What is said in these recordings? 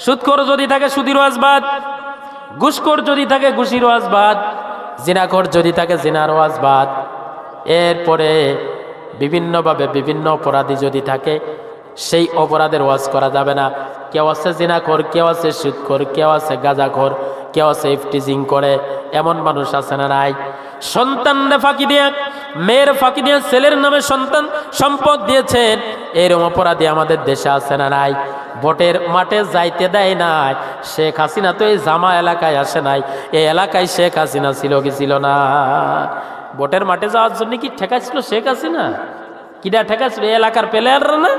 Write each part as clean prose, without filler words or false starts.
সুদখোর যদি থাকে সুদির ওয়াজ বাদ, ঘুষখোর যদি থাকে ঘুষির ওয়াজ বাদ, জিনাখোর যদি থাকে জিনার ওয়াজ বাদ। এরপরে বিভিন্নভাবে বিভিন্ন অপরাধী যদি থাকে সেই অপরাধের ওয়াজ করা যাবে না। কেউ আছে জিনাখোর, কেউ আছে সুদখোর, কেউ আছে গাঁজাখোর, কেউ আছে ইফটিজিং করে, এমন মানুষ আছে না নাই? সন্তানরা ফাঁকি দিয়ে, মেয়ের ফাঁকি দিয়ে ছেলের নামে সন্তান সম্পদ দিয়েছেন, এরকম অপরাধী আমাদের দেশে আছে না নাই? ভোটের মাঠে যাইতে দেয় নাই। শেখ হাসিনা তো এই জামা এলাকায় আসে নাই, এই এলাকায় শেখ হাসিনা ছিল কি ছিল না? ভোটের মাঠে যাওয়ার জন্য কি ঠেকাইছিল শেখ হাসিনা? কিরা ঠেকাইছিল? এই এলাকার প্লেয়াররা না,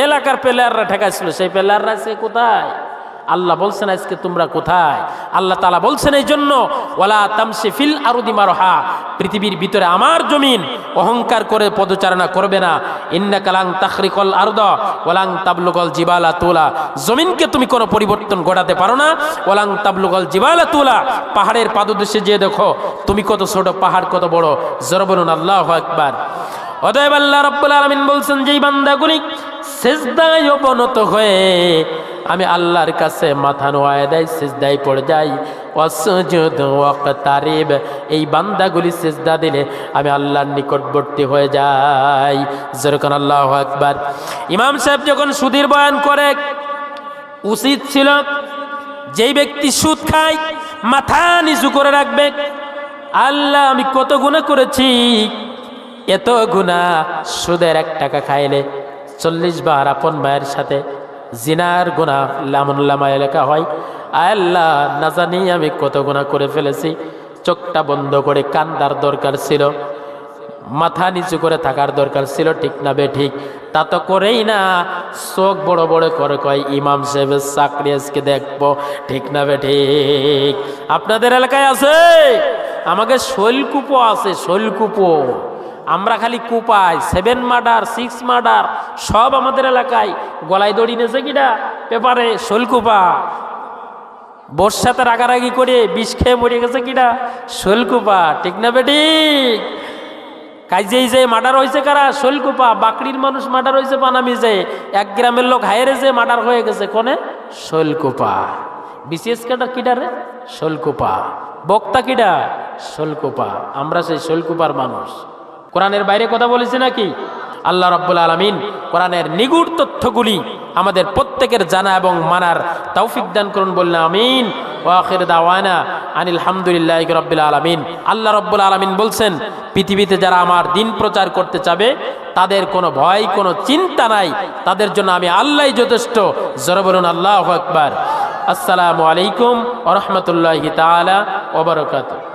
এলাকার প্লেয়াররা ঠেকাইছিল। সেই প্লেয়াররা সে কোথায়? আল্লাহ বলছেন আজকে তোমরা কোথায়? আল্লাহ তাআলা বলছেন এই জন্য, ওয়ালা তামশি ফিল আরদি মারহা, পৃথিবীর ভিতরে আমার জমিন অহংকার করে পদচারণা করবে না। ইন্নাকা লান তাখরিকাল আরদা ওয়ালান তাবলুগাল জিবালা তুলা, জমিনকে তুমি কোনো পরিবর্তন ঘটাতে পারো না। ওয়ালান তাবলুগাল জিবালা তুলা, পাহাড়ের পাদদেশে যে দেখো তুমি কত ছোট, পাহাড় কত বড়। জোরে বলুন আল্লাহু আকবার। অতএব আল্লাহ রাব্বুল আলামিন বলছেন যেই বান্দাগুলি সিজদায় অবনত হয়ে আমি আল্লাহর কাছে মাথা নোয়ায় দেয়, সিজদায় পড়ে যাই, ওয়াসজুদ ওয়াকতারিব, এই বান্দাগুলি সিজদা দিলে আমি আল্লাহর নিকটবর্তী হয়ে যাই। যেরকম আল্লাহু আকবার। ইমাম সাহেব যখন সুদের বয়ান করে, উচিত ছিল যেই ব্যক্তি সুদ খায় মাথা নিচু করে রাখবে, আল্লাহ আমি কত গুনাহ করেছি, এত গুনাহ। সুদের 1 টাকা খাইলে 40 বার আপন মায়ের সাথে জিনার গুনাহ লামুল্লামায় লেখা হয়। আল্লাহ না জানি আমি কত গুনাহ করে ফেলেছি। চোখটা বন্ধ করে কান্দার দরকার ছিল, মাথা নিচু করে থাকার দরকার ছিল, ঠিক না বে ঠিক? তা তো করেই না, চোখ বড় বড় করে কয় ইমাম সাহেবের চাকরি আজকে দেখবো, ঠিক না বে ঠিক? আপনাদের এলাকায় আছে? আমাকে শৈলকুপো আছে, শৈলকুপো। আমরা খালি কুপাই, 7 মার্ডার 6 মার্ডার সব আমাদের এলাকায়। গলায় দড়ি নেছে কিনা পেপারে, শৈলকুপা। বর্ষাতে রাগারাগি করে বিষ খেয়ে মরে গেছে কিনা, শৈলকুপা, ঠিক না বেটি? কাজেই যে মার্ডার হয়েছে কারা? শৈলকুপা। বাকরির মানুষ মার্ডার হয়েছে পানামি, যে 1 গ্রামের লোক হায়েরে যে মার্ডার হয়ে গেছে কোনে? শৈলকুপা। বিশেষ ক্যাডার কিডা রে? শৈলকুপা। বক্তা কিডা? শৈলকুপা। আমরা সেই শৈলকুপার মানুষ। কোরআনের বাইরে কথা বলেছি নাকি? আল্লাহ রাব্বুল আলামিন কোরআনের নিগুড় তথ্যগুলি আমাদের প্রত্যেকের জানা এবং মানার তৌফিক দান করুন, বললেন আমিন। ওয়া আখির দাওয়ানা আনিল হামদুলিল্লাহি রাব্বিল আলামিন। আল্লাহ রাব্বুল আলামিন বলছেন, পৃথিবীতে যারা আমার দিন প্রচার করতে চাবে তাদের কোনো ভয়, কোনো চিন্তা নাই, তাদের জন্য আমি আল্লাহই যথেষ্ট। জোরে বলুন আল্লাহু আকবার। আসসালামু আলাইকুম ওয়া রাহমাতুল্লাহি তাআলা ওয়া বারাকাতুহু।